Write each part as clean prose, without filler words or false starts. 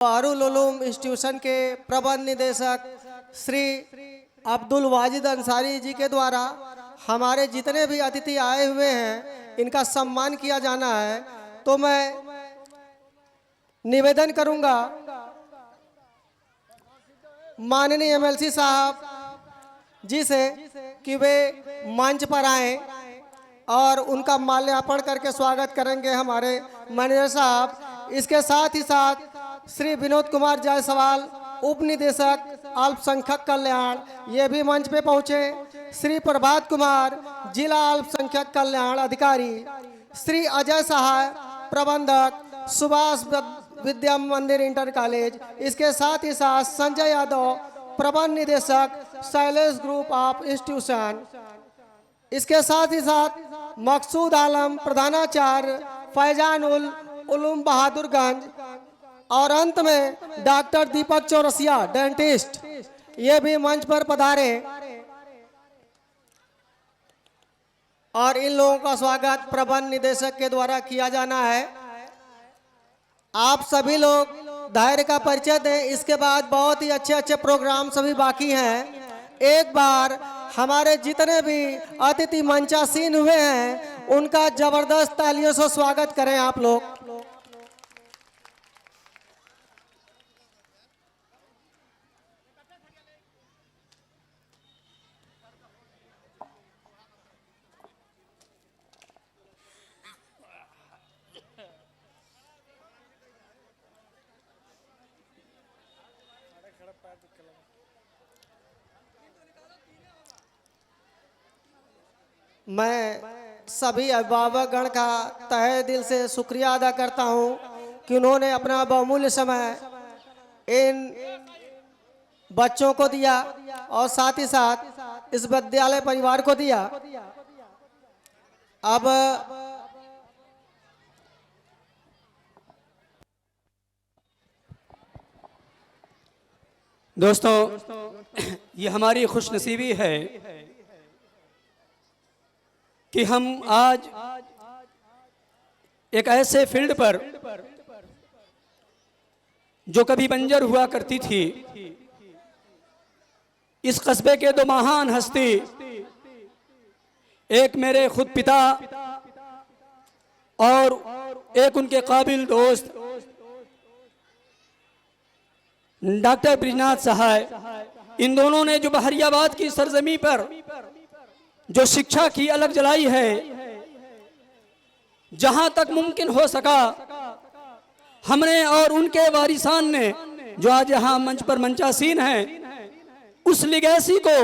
Darul Uloom institution के प्रबंध निदेशक श्री अब्दुल वाजिद अंसारी जी के द्वारा हमारे जितने भी अतिथि आए हुए हैं इनका सम्मान किया जाना है। तो मैं निवेदन करूंगा माननीय एमएलसी साहब जी से कि वे मंच पर आएं और उनका माल्यार्पण करके स्वागत करेंगे हमारे मैनेजर साहब। इसके साथ ही साथ श्री विनोद कुमार जायसवाल उप निदेशक अल्पसंख्यक कल्याण ये भी मंच पे पहुंचे। श्री प्रभात कुमार जिला अल्पसंख्यक कल्याण अधिकारी, श्री अजय सहाय प्रबंधक सुभाष विद्या मंदिर इंटर कॉलेज, इसके साथ ही साथ संजय यादव प्रबंध निदेशक शैलेश ग्रुप ऑफ इंस्टीट्यूशन, इसके साथ ही साथ मकसूद आलम प्रधानाचार्य फैजान उलूम बहादुरगंज और अंत में डॉक्टर दीपक चौरसिया डेंटिस्ट ये भी मंच पर पधारे और इन लोगों का स्वागत प्रबंध निदेशक के द्वारा किया जाना है। आप सभी लोग दायरे का परिचय दें, इसके बाद बहुत ही अच्छे अच्छे प्रोग्राम सभी बाकी हैं। एक बार हमारे जितने भी अतिथि मंचासीन हुए हैं उनका जबरदस्त तालियों से स्वागत करें आप लोग। मैं सभी अभिभावकगण का तहे दिल से शुक्रिया अदा करता हूं कि उन्होंने अपना बहुमूल्य समय इन बच्चों को दिया और साथ ही साथ इस विद्यालय परिवार को दिया। अब दोस्तों, ये हमारी खुशनसीबी है कि हम आज एक ऐसे फील्ड पर जो कभी बंजर हुआ करती थी, इस कस्बे के दो महान हस्ती, एक मेरे खुद पिता और एक उनके काबिल दोस्त डॉक्टर ब्रिजनाथ सहाय, इन दोनों ने जो बहरियाबाद की सरजमी पर जो शिक्षा की अलग जलाई है, जहां तक मुमकिन हो सका हमने और उनके वारिसान ने जो आज यहाँ मंच पर मंचासीन हैं, उस लिगेसी को,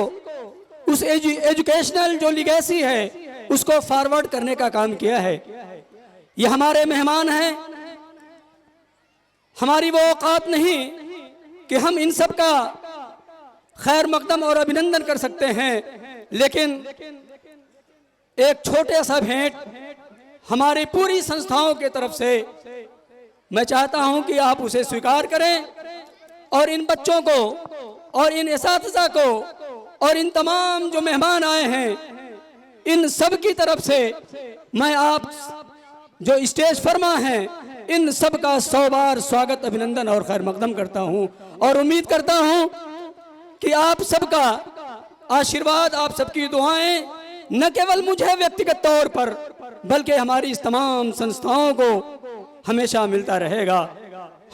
उस एजुकेशनल जो लिगेसी है उसको फॉरवर्ड करने का काम किया है। ये हमारे मेहमान हैं, हमारी वो औकात नहीं कि हम इन सब का खैर मकदम और अभिनंदन कर सकते हैं, लेकिन एक छोटे सा भेंट हमारी पूरी संस्थाओं के तरफ से मैं चाहता हूं कि आप उसे स्वीकार करें और इन बच्चों को और इन एसातिज़ा को और इन तमाम जो मेहमान आए हैं इन सब की तरफ से मैं आप जो स्टेज फरमा हैं इन सब का 100 बार स्वागत, अभिनंदन और खैर मकदम करता हूं और उम्मीद करता हूं कि आप सबका आशीर्वाद, आप सबकी दुआएं न केवल मुझे व्यक्तिगत तौर पर बल्कि हमारी इस तमाम संस्थाओं को हमेशा मिलता रहेगा।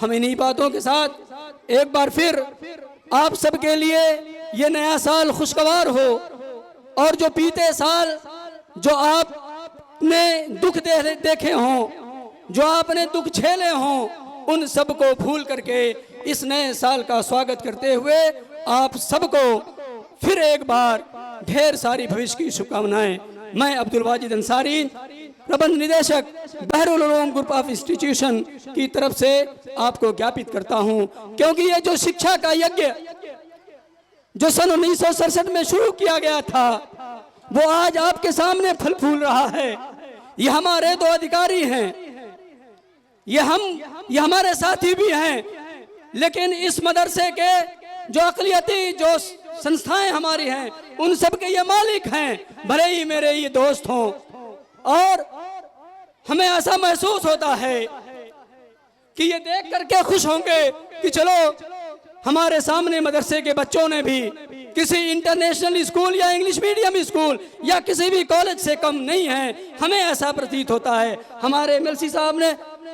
हम इन्हीं बातों के साथ एक बार फिर आप सबके लिए ये नया साल खुशगवार हो और जो बीते साल जो आपने दुख देखे हों, जो आपने दुख झेले हों, उन सब को भूल करके इस नए साल का स्वागत करते हुए आप सबको फिर एक बार ढेर सारी भविष्य की शुभकामनाएं मैं अब्दुल वाजिद अंसारी प्रबंध निदेशक बहरुल उलूम ग्रुप ऑफ इंस्टीट्यूशन की तरफ से आपको ज्ञापित करता हूं, क्योंकि ये जो शिक्षा का यज्ञ जो सन 1967 में शुरू किया गया था वो आज आपके सामने फल फूल रहा है। ये हमारे दो अधिकारी हैं, ये हमारे साथी भी हैं, लेकिन इस मदरसे के जो अक़लियती जो संस्थाएं हमारी हैं उन सब के ये मालिक हैं, भले ही मेरे ये दोस्त हों। और हमें ऐसा महसूस होता है कि ये देख करके खुश होंगे कि चलो हमारे सामने मदरसे के बच्चों ने भी किसी इंटरनेशनल स्कूल या इंग्लिश मीडियम स्कूल या किसी भी कॉलेज से कम नहीं है। हमें ऐसा प्रतीत होता है। हमारे एमएलसी साहब ने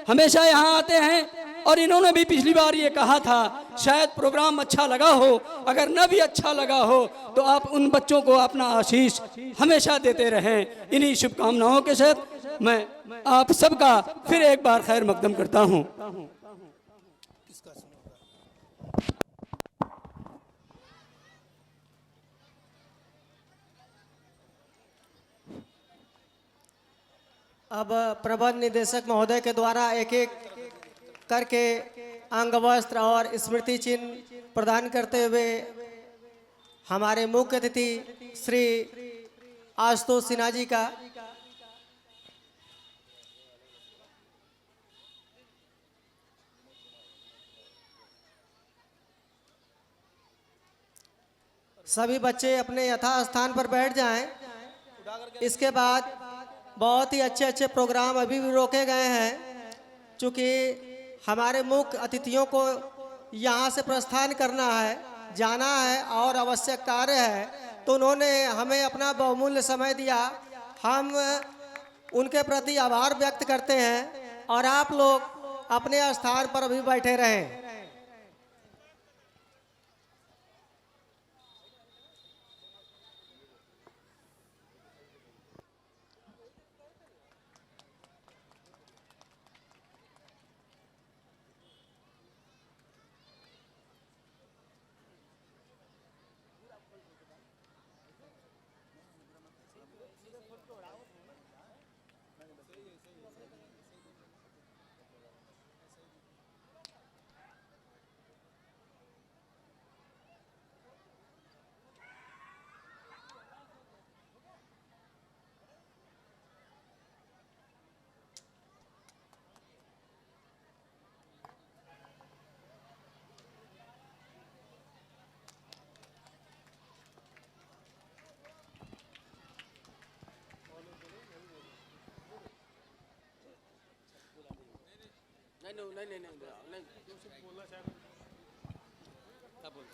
हमेशा यहाँ आते हैं और इन्होंने भी पिछली बार ये कहा था, शायद प्रोग्राम अच्छा लगा हो, अगर न भी अच्छा लगा हो तो आप उन बच्चों को अपना आशीष हमेशा देते रहें। इन्हीं शुभकामनाओं के साथ मैं आप सबका फिर एक बार खैर मकदम करता हूँ। अब प्रबंध निदेशक महोदय के द्वारा एक एक करके अंग वस्त्र और स्मृति चिन्ह प्रदान करते हुए हमारे मुख्य अतिथि श्री आशुतोष सिन्हा जी का सभी बच्चे अपने यथास्थान पर बैठ जाएं। इसके बाद बहुत ही अच्छे अच्छे प्रोग्राम अभी भी रोके गए हैं। चूँकि हमारे मुख्य अतिथियों को यहाँ से प्रस्थान करना है, जाना है और आवश्यक कार्य है, तो उन्होंने हमें अपना बहुमूल्य समय दिया। हम उनके प्रति आभार व्यक्त करते हैं और आप लोग अपने स्थान पर अभी बैठे रहें।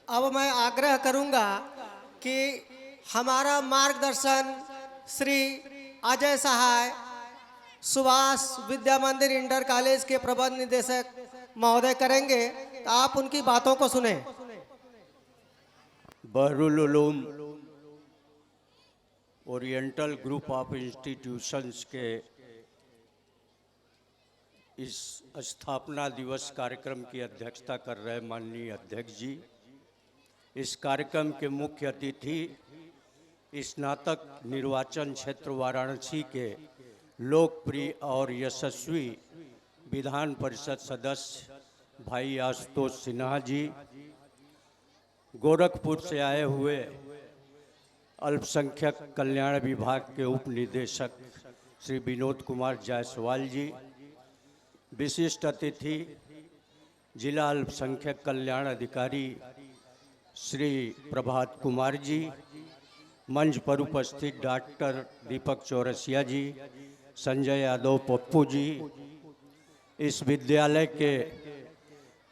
अब मैं आग्रह करूंगा कि हमारा मार्गदर्शन श्री अजय सहाय सुभाष विद्या मंदिर इंटर कॉलेज के प्रबंध निदेशक महोदय करेंगे, तो आप उनकी बातों को सुने। Bahrul Uloom oriental group of institutions के इस स्थापना दिवस कार्यक्रम की अध्यक्षता कर रहे माननीय अध्यक्ष जी, इस कार्यक्रम के मुख्य अतिथि स्नातक निर्वाचन क्षेत्र वाराणसी के लोकप्रिय और यशस्वी विधान परिषद सदस्य भाई आशुतोष सिन्हा जी, गोरखपुर से आए हुए अल्पसंख्यक कल्याण विभाग के उप निदेशक श्री विनोद कुमार जायसवाल जी, विशिष्ट अतिथि जिला अल्पसंख्यक कल्याण अधिकारी श्री प्रभात कुमार जी, मंच पर उपस्थित डॉक्टर दीपक चौरसिया जी, संजय यादव पप्पू जी, इस विद्यालय के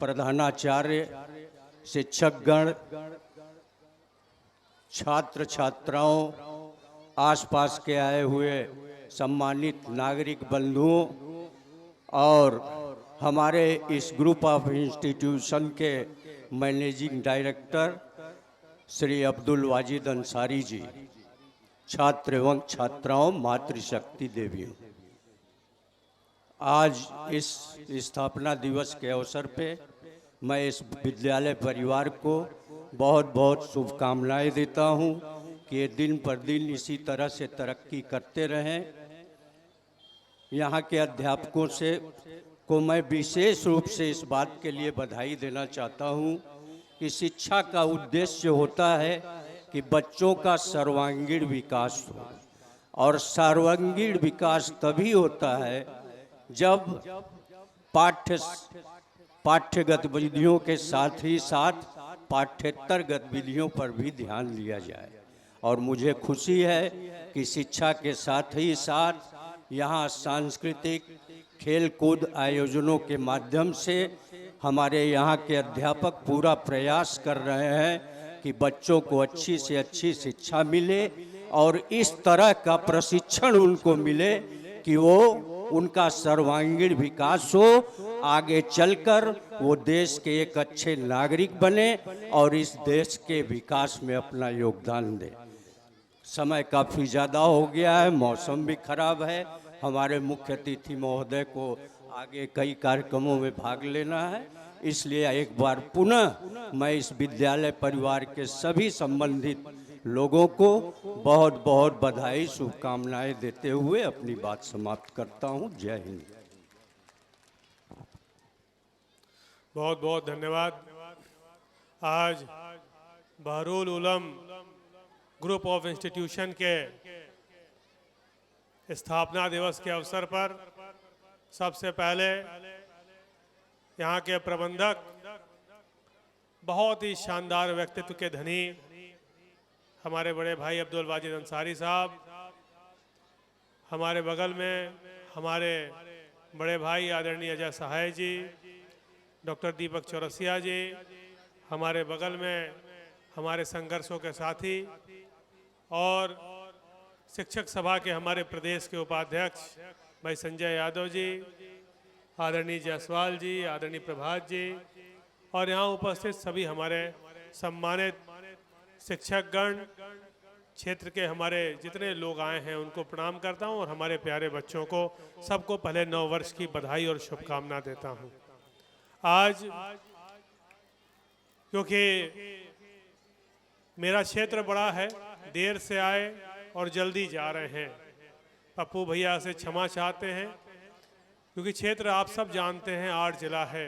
प्रधानाचार्य, शिक्षकगण, छात्र छात्राओं, आसपास के आए हुए सम्मानित नागरिक बंधुओं और हमारे इस ग्रुप ऑफ इंस्टीट्यूशन के मैनेजिंग डायरेक्टर श्री अब्दुल वाजिद अंसारी जी, छात्र एवं छात्राओं, मातृशक्ति देवियों, आज इस स्थापना दिवस के अवसर पे मैं इस विद्यालय परिवार को बहुत बहुत शुभकामनाएं देता हूं कि ये दिन पर दिन इसी तरह से तरक्की करते रहें। यहाँ के अध्यापकों से को मैं विशेष रूप से इस बात के लिए बधाई देना चाहता हूँ कि शिक्षा का उद्देश्य होता है कि बच्चों का सर्वांगीण विकास हो, और सर्वांगीण विकास तभी होता है जब पाठ्य गतिविधियों के साथ ही साथ पाठ्येतर गतिविधियों पर भी ध्यान दिया जाए। और मुझे खुशी है कि शिक्षा के साथ ही साथ यहाँ सांस्कृतिक, खेल कूद आयोजनों के माध्यम से हमारे यहाँ के अध्यापक पूरा प्रयास कर रहे हैं कि बच्चों को अच्छी से अच्छी शिक्षा मिले और इस तरह का प्रशिक्षण उनको मिले कि वो उनका सर्वांगीण विकास हो, आगे चलकर वो देश के एक अच्छे नागरिक बने और इस देश के विकास में अपना योगदान दें। समय काफ़ी ज़्यादा हो गया है, मौसम भी खराब है, हमारे मुख्य अतिथि महोदय को आगे कई कार्यक्रमों में भाग लेना है, इसलिए एक बार पुनः मैं इस विद्यालय परिवार के सभी संबंधित लोगों को बहुत बहुत बधाई शुभकामनाएं देते हुए अपनी बात समाप्त करता हूं। जय हिंद। बहुत बहुत धन्यवाद। आज बहरुल उलम ग्रुप ऑफ इंस्टीट्यूशन के स्थापना दिवस के अवसर पर सबसे पहले यहाँ के प्रबंधक, बहुत ही शानदार व्यक्तित्व के धनी हमारे बड़े भाई अब्दुल वाजिद अंसारी साहब, हमारे बगल में हमारे बड़े भाई आदरणीय अजय सहाय जी, डॉक्टर दीपक चौरसिया जी, हमारे बगल में हमारे संघर्षों के साथी और शिक्षक सभा के हमारे प्रदेश के उपाध्यक्ष भाई संजय यादव जी, आदरणीय जायसवाल जी, आदरणीय प्रभात जी और यहाँ उपस्थित सभी हमारे सम्मानित शिक्षकगण, क्षेत्र के हमारे जितने लोग आए हैं उनको प्रणाम करता हूँ और हमारे प्यारे बच्चों को सबको पहले 9 वर्ष की बधाई और शुभकामना देता हूँ। आज क्योंकि मेरा क्षेत्र बड़ा है, देर से आए और जल्दी जा रहे हैं, पप्पू भैया से क्षमा चाहते हैं क्योंकि क्षेत्र आप सब जानते हैं 8 जिला है,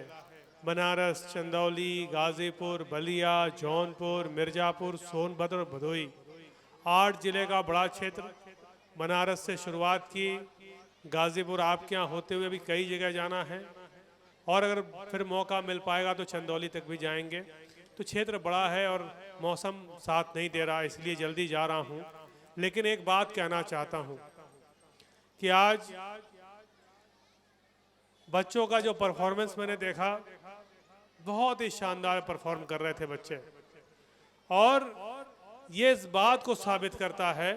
बनारस, चंदौली, गाजीपुर, बलिया, जौनपुर, मिर्ज़ापुर, सोनभद्र और भदोई, 8 जिले का बड़ा क्षेत्र। बनारस से शुरुआत की, गाजीपुर आपके यहाँ होते हुए भी कई जगह जाना है और अगर फिर मौका मिल पाएगा तो चंदौली तक भी जाएंगे। तो क्षेत्र बड़ा है और मौसम साथ नहीं दे रहा, इसलिए जल्दी जा रहा हूँ। लेकिन एक बात कहना चाहता हूँ कि आज बच्चों का जो परफॉर्मेंस मैंने देखा, बहुत ही शानदार परफॉर्म कर रहे थे बच्चे और ये इस बात को साबित करता है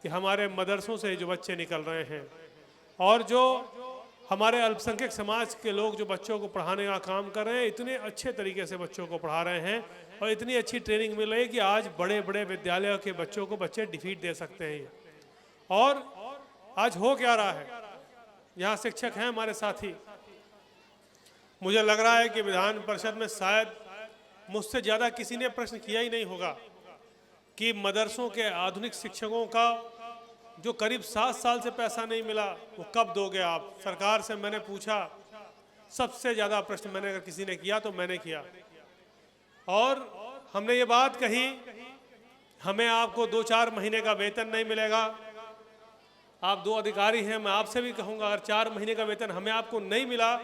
कि हमारे मदरसों से जो बच्चे निकल रहे हैं और जो हमारे अल्पसंख्यक समाज के लोग जो बच्चों को पढ़ाने का काम कर रहे हैं, इतने अच्छे तरीके से बच्चों को पढ़ा रहे हैं और इतनी अच्छी ट्रेनिंग मिल रही है कि आज बड़े बड़े विद्यालयों के बच्चों को बच्चे डिफीट दे सकते हैं। और आज हो क्या रहा है, यहाँ शिक्षक हैं हमारे साथी, मुझे लग रहा है कि विधान परिषद में शायद मुझसे ज़्यादा किसी ने प्रश्न किया ही नहीं होगा कि मदरसों के आधुनिक शिक्षकों का जो करीब 7 साल से पैसा नहीं मिला वो कब दोगे आप। सरकार से मैंने पूछा, सबसे ज़्यादा प्रश्न मैंने अगर किसी ने किया तो मैंने किया और हमने ये बात कही, हमें आपको 2-4 महीने का वेतन नहीं मिलेगा। आप 2 अधिकारी हैं, मैं आपसे भी कहूँगा अगर 4 महीने का वेतन हमें आपको नहीं मिला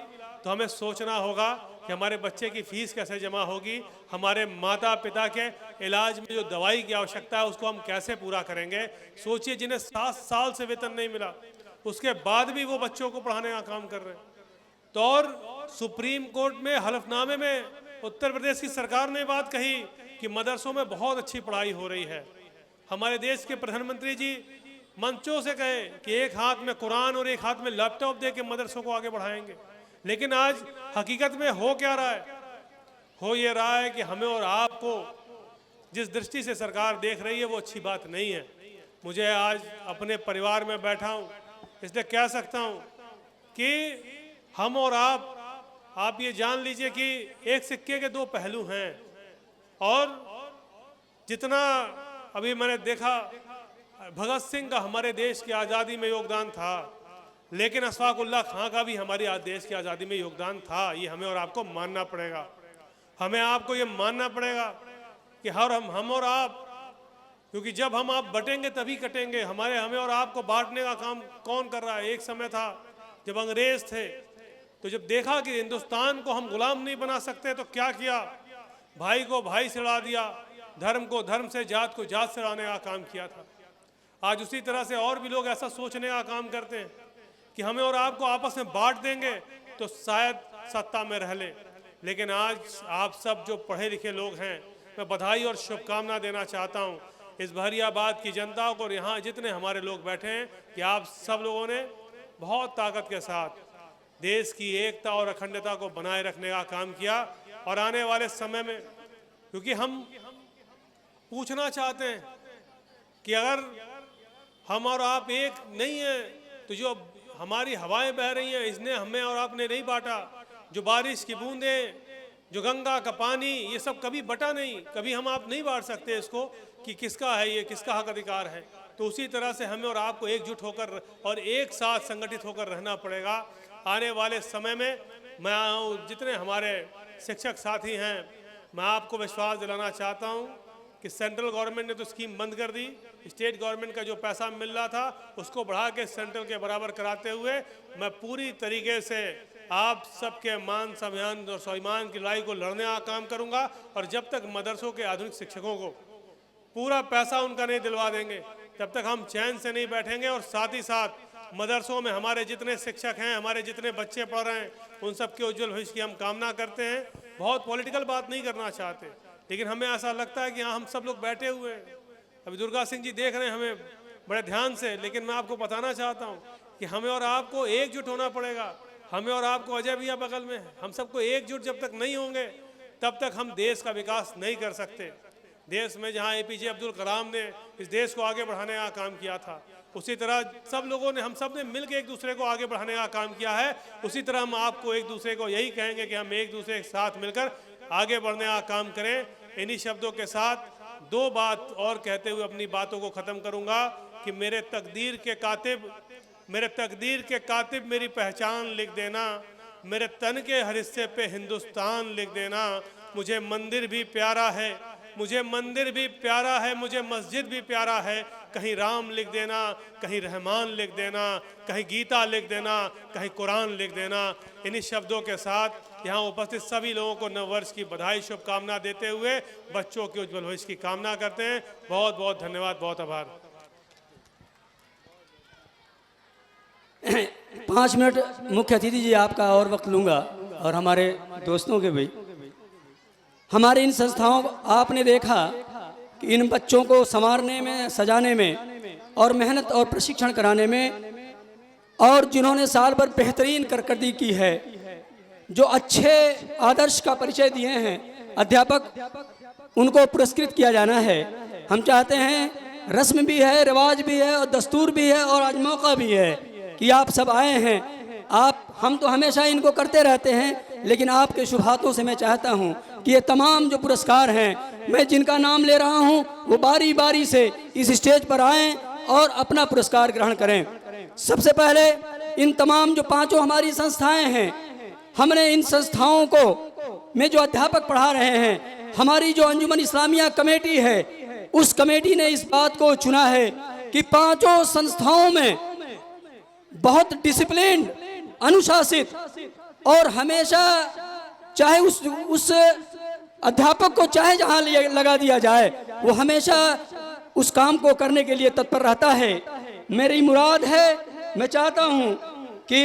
तो हमें सोचना होगा कि हमारे बच्चे की फीस कैसे जमा होगी, हमारे माता पिता के इलाज में जो दवाई की आवश्यकता है उसको हम कैसे पूरा करेंगे। सोचिए जिन्हें 7 साल से वेतन नहीं मिला उसके बाद भी वो बच्चों को पढ़ाने का काम कर रहे हैं। तो और सुप्रीम कोर्ट में हलफनामे में उत्तर प्रदेश की सरकार ने बात कही कि मदरसों में बहुत अच्छी पढ़ाई हो रही है। हमारे देश के प्रधानमंत्री जी मंचों से कहे कि एक हाथ में कुरान और एक हाथ में लैपटॉप दे के मदरसों को आगे बढ़ाएंगे। लेकिन आज हकीकत में हो क्या रहा है, हो ये रहा है कि हमें और आपको जिस दृष्टि से सरकार देख रही है वो अच्छी बात नहीं है। मुझे आज अपने परिवार में बैठा हूँ इसलिए कह सकता हूँ कि हम और आप ये जान लीजिए कि एक सिक्के के 2 पहलू हैं और जितना अभी मैंने देखा भगत सिंह का हमारे देश की आज़ादी में योगदान था, लेकिन अशफाकुल्लाह खां का भी हमारी देश की आज़ादी में योगदान था। ये हमें और आपको मानना पड़ेगा। हमें आपको ये मानना पड़ेगा कि हम और आप, क्योंकि जब हम आप बटेंगे तभी कटेंगे। हमें और आपको बांटने का काम कौन कर रहा है। एक समय था जब अंग्रेज थे तो जब देखा कि हिंदुस्तान को हम गुलाम नहीं बना सकते तो क्या किया, भाई को भाई से लड़ा दिया, धर्म को धर्म से, जात को जात से लड़ाने का काम किया था। आज उसी तरह से और भी लोग ऐसा सोचने का काम करते हैं कि हमें और आपको आपस में बांट देंगे तो शायद सत्ता में रह ले। लेकिन आज आप सब जो पढ़े लिखे लोग हैं, मैं बधाई और शुभकामना देना चाहता हूं इस बहरियाबाद की जनता को और यहाँ जितने हमारे लोग बैठे हैं कि आप सब लोगों ने बहुत ताकत के साथ देश की एकता और अखंडता को बनाए रखने का काम किया। और आने वाले समय में, क्योंकि हम पूछना चाहते हैं कि अगर हम और आप एक नहीं है तो जो हमारी हवाएं बह रही हैं इसने हमें और आपने नहीं बांटा, जो बारिश की बूंदें, जो गंगा का पानी, ये सब कभी बटा नहीं, कभी हम आप नहीं बांट सकते इसको कि किसका है ये, किसका हक अधिकार है। तो उसी तरह से हमें और आपको एकजुट होकर और एक साथ संगठित होकर रहना पड़ेगा। आने वाले समय में मैं जितने हमारे शिक्षक साथी हैं, मैं आपको विश्वास दिलाना चाहता हूं कि सेंट्रल गवर्नमेंट ने तो स्कीम बंद कर दी, स्टेट गवर्नमेंट का जो पैसा मिल रहा था उसको बढ़ा के सेंट्रल के बराबर कराते हुए मैं पूरी तरीके से आप सबके मान सम्मान और स्वाभिमान की लड़ाई को लड़ने का काम करूंगा। और जब तक मदरसों के आधुनिक शिक्षकों को पूरा पैसा उनका नहीं दिलवा देंगे तब तक हम चैन से नहीं बैठेंगे। और साथ ही साथ मदरसों में हमारे जितने शिक्षक हैं, हमारे जितने बच्चे पढ़ रहे हैं, उन सबके उज्जवल भविष्य की हम कामना करते हैं। बहुत पॉलिटिकल बात नहीं करना चाहते, लेकिन हमें ऐसा लगता है कि हाँ हम सब लोग बैठे हुए हैं। अभी दुर्गा सिंह जी देख रहे हैं हमें बड़े ध्यान से, लेकिन मैं आपको बताना चाहता हूँ कि हमें और आपको एकजुट होना पड़ेगा। हमें और आपको अजय भैया बगल में है, हम सबको एकजुट जब तक नहीं होंगे तब तक हम देश का विकास नहीं कर सकते। देश में जहाँ APJ अब्दुल कलाम ने इस देश को आगे बढ़ाने का काम किया था, उसी तरह सब लोगों ने, हम सब ने मिलकर एक दूसरे को आगे बढ़ाने का काम किया है। उसी तरह हम आपको एक दूसरे को यही कहेंगे कि हम एक दूसरे के साथ मिलकर आगे बढ़ने का काम करें। इन्हीं शब्दों के साथ दो बात और कहते हुए अपनी बातों को ख़त्म करूँगा कि मेरे तकदीर के कातिब मेरी पहचान लिख देना, मेरे तन के हर हिस्से पे हिंदुस्तान लिख देना। मुझे मंदिर भी प्यारा है, मुझे मंदिर भी प्यारा है, मुझे मस्जिद भी प्यारा है। कहीं राम लिख देना, कहीं रहमान लिख देना, कहीं गीता लिख देना, कहीं कुरान लिख देना। इन्हीं शब्दों के साथ यहाँ उपस्थित सभी लोगों को नववर्ष की बधाई शुभकामना देते हुए बच्चों के उज्जवल भविष्य की कामना करते हैं। बहुत बहुत धन्यवाद, बहुत आभार। 5 मिनट मुख्य अतिथि जी आपका और वक्त लूँगा, और हमारे दोस्तों के भी। हमारे इन संस्थाओं, आपने देखा कि इन बच्चों को संवारने में, सजाने में और मेहनत और प्रशिक्षण कराने में, और जिन्होंने साल भर बेहतरीन कारकर्दगी की है, जो अच्छे आदर्श का परिचय दिए हैं अध्यापक, उनको पुरस्कृत किया जाना है। हम चाहते हैं, रस्म भी है, रिवाज भी है और दस्तूर भी है और आज मौका भी है कि आप सब आए हैं। हम तो हमेशा इनको करते रहते हैं, लेकिन आपके शुभ हाथों से मैं चाहता हूं कि ये तमाम जो पुरस्कार हैं, मैं जिनका नाम ले रहा हूं, वो बारी बारी से इस स्टेज पर आएं और अपना पुरस्कार ग्रहण करें। सबसे पहले इन तमाम जो 5 हमारी संस्थाएं हैं, हमने इन संस्थाओं को में जो अध्यापक पढ़ा रहे हैं, हमारी जो अंजुमन इस्लामिया कमेटी है, उस कमेटी ने इस बात को चुना है कि 5 संस्थाओं में बहुत डिसिप्लिन, अनुशासित और हमेशा चाहे उस अध्यापक को चाहे जहां लगा दिया जाए, वो हमेशा उस काम को करने के लिए तत्पर रहता है। मेरी मुराद है, मैं चाहता हूं कि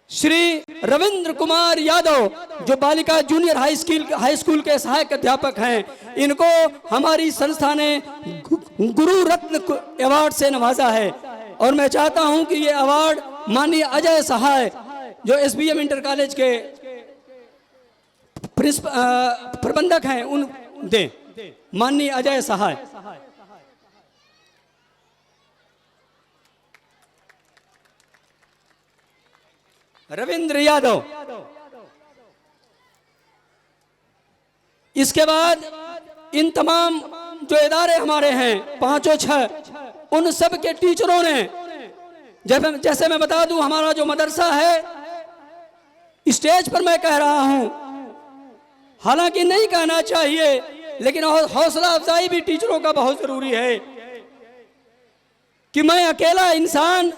श्री रविंद्र कुमार यादव, जो बालिका जूनियर हाई स्कूल के सहायक अध्यापक हैं, इनको हमारी संस्था ने गुरु रत्न अवार्ड से नवाजा है। और मैं चाहता हूं कि ये अवार्ड माननीय अजय सहाय, जो SBM इंटर कॉलेज के प्रबंधक हैं, उन दें। माननीय अजय सहाय। रविंद्र यादव। इसके बाद इन तमाम जो इदारे हमारे हैं 5-6, उन सब के टीचरों ने, जैसे मैं बता दूं, हमारा जो मदरसा है, स्टेज पर मैं कह रहा हूं, हालांकि नहीं कहना चाहिए, लेकिन हौसला अफजाई भी टीचरों का बहुत जरूरी है कि मैं अकेला इंसान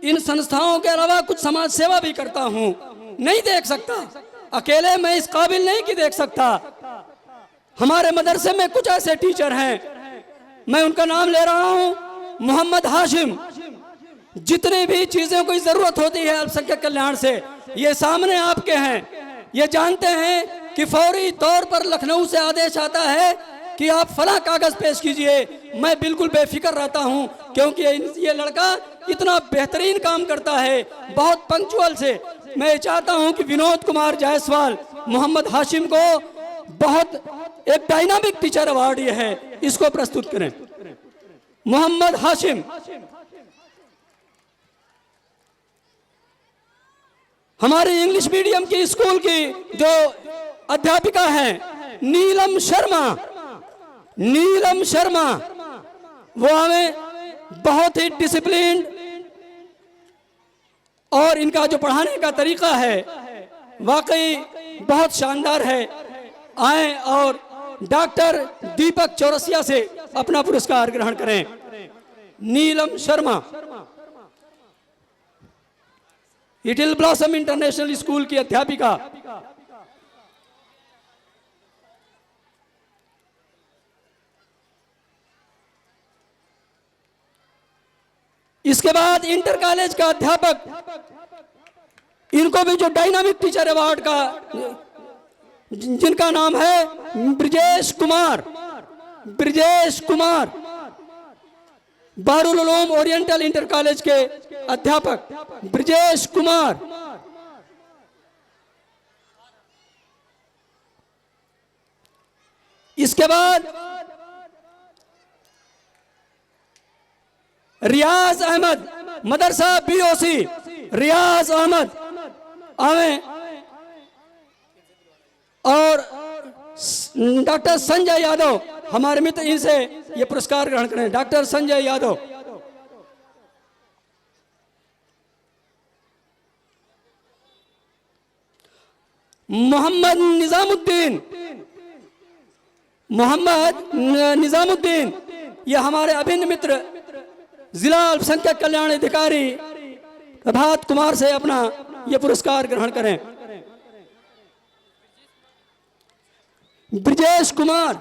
इन संस्थाओं के अलावा कुछ समाज सेवा भी करता हूं, नहीं देख सकता अकेले, मैं इस काबिल नहीं कि देख सकता। हमारे मदरसे में कुछ ऐसे टीचर हैं, मैं उनका नाम ले रहा हूं, मोहम्मद हाशिम, जितनी भी चीज़ों की ज़रूरत होती है अल्पसंख्यक कल्याण से, ये सामने आपके हैं। ये जानते हैं कि फौरी तौर पर लखनऊ से आदेश आता है कि आप फला कागज़ पेश कीजिए। मैं बिल्कुल बेफिक्र रहता हूँ, क्योंकि ये लड़का इतना बेहतरीन काम करता है, बहुत पंक्चुअल से। मैं चाहता हूँ कि विनोद कुमार जायसवाल मोहम्मद हाशिम को बहुत एक डायनामिक टीचर अवार्ड ये है, इसको प्रस्तुत करें। मोहम्मद हाशिम हमारे इंग्लिश मीडियम की स्कूल की जो अध्यापिका है नीलम शर्मा, नीलम शर्मा, वो हमें बहुत ही डिसिप्लिन और इनका जो पढ़ाने का तरीका है वाकई बहुत शानदार है। आए और डॉक्टर दीपक चौरसिया से अपना पुरस्कार ग्रहण करें। Neelam Sharma little blossom international school की अध्यापिका। इसके बाद इंटर कॉलेज का अध्यापक, इनको भी जो डायनामिक टीचर अवार्ड का, जिनका नाम है Brijesh Kumar, Brijesh Kumar, बहरुल Uloom oriental inter college के अध्यापक ब्रिजेश कुमार। इसके बाद रियाज अहमद, मदरसा बीओसी रियाज अहमद आवे, और डॉक्टर संजय यादव हमारे मित्र, इनसे ये पुरस्कार ग्रहण करें। डॉक्टर संजय यादव। मोहम्मद निजामुद्दीन, मोहम्मद निजामुद्दीन, ये हमारे अभिन्न मित्र जिला अल्पसंख्यक कल्याण अधिकारी प्रभात कुमार से अपना ये पुरस्कार ग्रहण करें। ब्रिजेश कुमार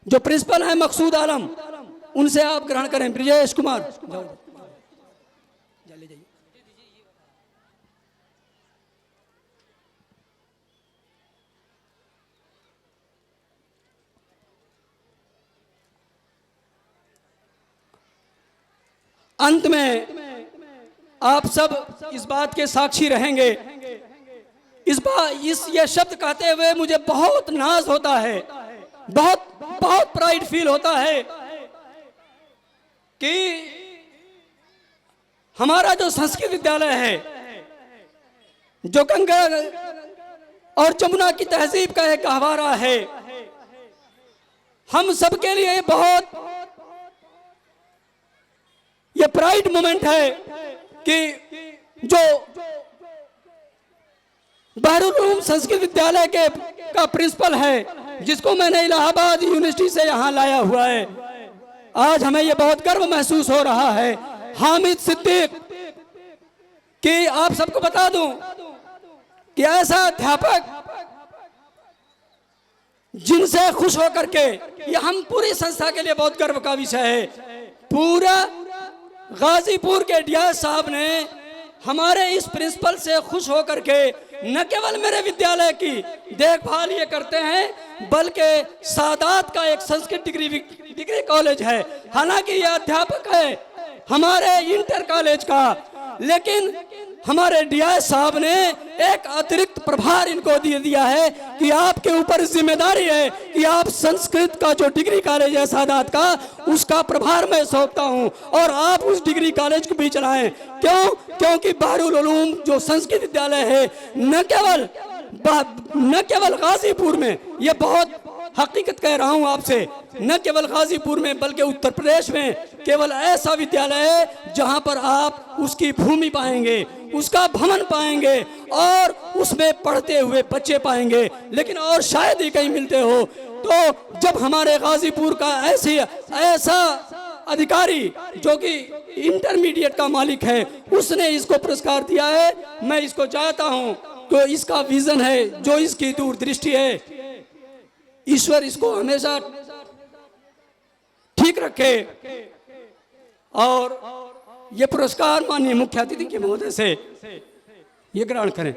जो प्रिंसिपल हैं मकसूद आलम, उनसे आप ग्रहण करें। ब्रिजेश कुमार अंत में आप सब इस बात के साक्षी रहेंगे। ये शब्द कहते हुए मुझे बहुत नाज होता है, बहुत बहुत प्राइड फील होता है कि हमारा जो संस्कृत विद्यालय है, जो गंगा और जमुना की तहजीब का एक गहवारा है, हम सबके लिए बहुत ये प्राइड मोमेंट है कि जो बहरुल उलूम संस्कृत विद्यालय का प्रिंसिपल है, जिसको मैंने इलाहाबाद यूनिवर्सिटी से यहाँ लाया हुआ है, आज हमें ये बहुत गर्व महसूस हो रहा है। हामिद सिद्दीक, कि आप सबको बता दूं कि ऐसा अध्यापक जिनसे खुश होकर के, ये हम पूरी संस्था के लिए बहुत गर्व का विषय है। पूरा गाजीपुर के डीआई साहब ने हमारे इस प्रिंसिपल से खुश होकर के न केवल मेरे विद्यालय की देखभाल ये करते हैं, बल्कि सादात का एक संस्कृत डिग्री कॉलेज है, हालांकि ये अध्यापक है हमारे इंटर कॉलेज का, लेकिन हमारे डीआई साहब ने एक अतिरिक्त प्रभार इनको दे दिया है कि आपके ऊपर जिम्मेदारी है कि आप संस्कृत का जो डिग्री कॉलेज है सादात का, उसका प्रभार मैं सौंपता हूं और आप उस डिग्री कॉलेज को भी चलाएं। क्यों? क्योंकि बहरुल उलूम जो संस्कृत विद्यालय है न केवल गाजीपुर में, ये बहुत हकीकत कह रहा हूं आपसे, न केवल गाजीपुर में बल्कि उत्तर प्रदेश में केवल ऐसा विद्यालय है जहां पर आप उसकी भूमि पाएंगे, उसका भवन पाएंगे और उसमें पढ़ते हुए बच्चे पाएंगे, लेकिन और शायद ही कहीं मिलते हो। तो जब हमारे गाजीपुर का ऐसा अधिकारी जो कि इंटरमीडिएट का मालिक है, उसने इसको पुरस्कार दिया है, मैं इसको चाहता हूं तो इसका विजन है, जो इसकी दूरदृष्टि है, ईश्वर इसको हमेशा ठीक रखे और ये पुरस्कार माननीय मुख्य अतिथि के महोदय से ये ग्रहण करें।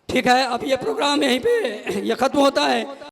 ठीक है, अब ये प्रोग्राम यहीं पे ये खत्म होता है।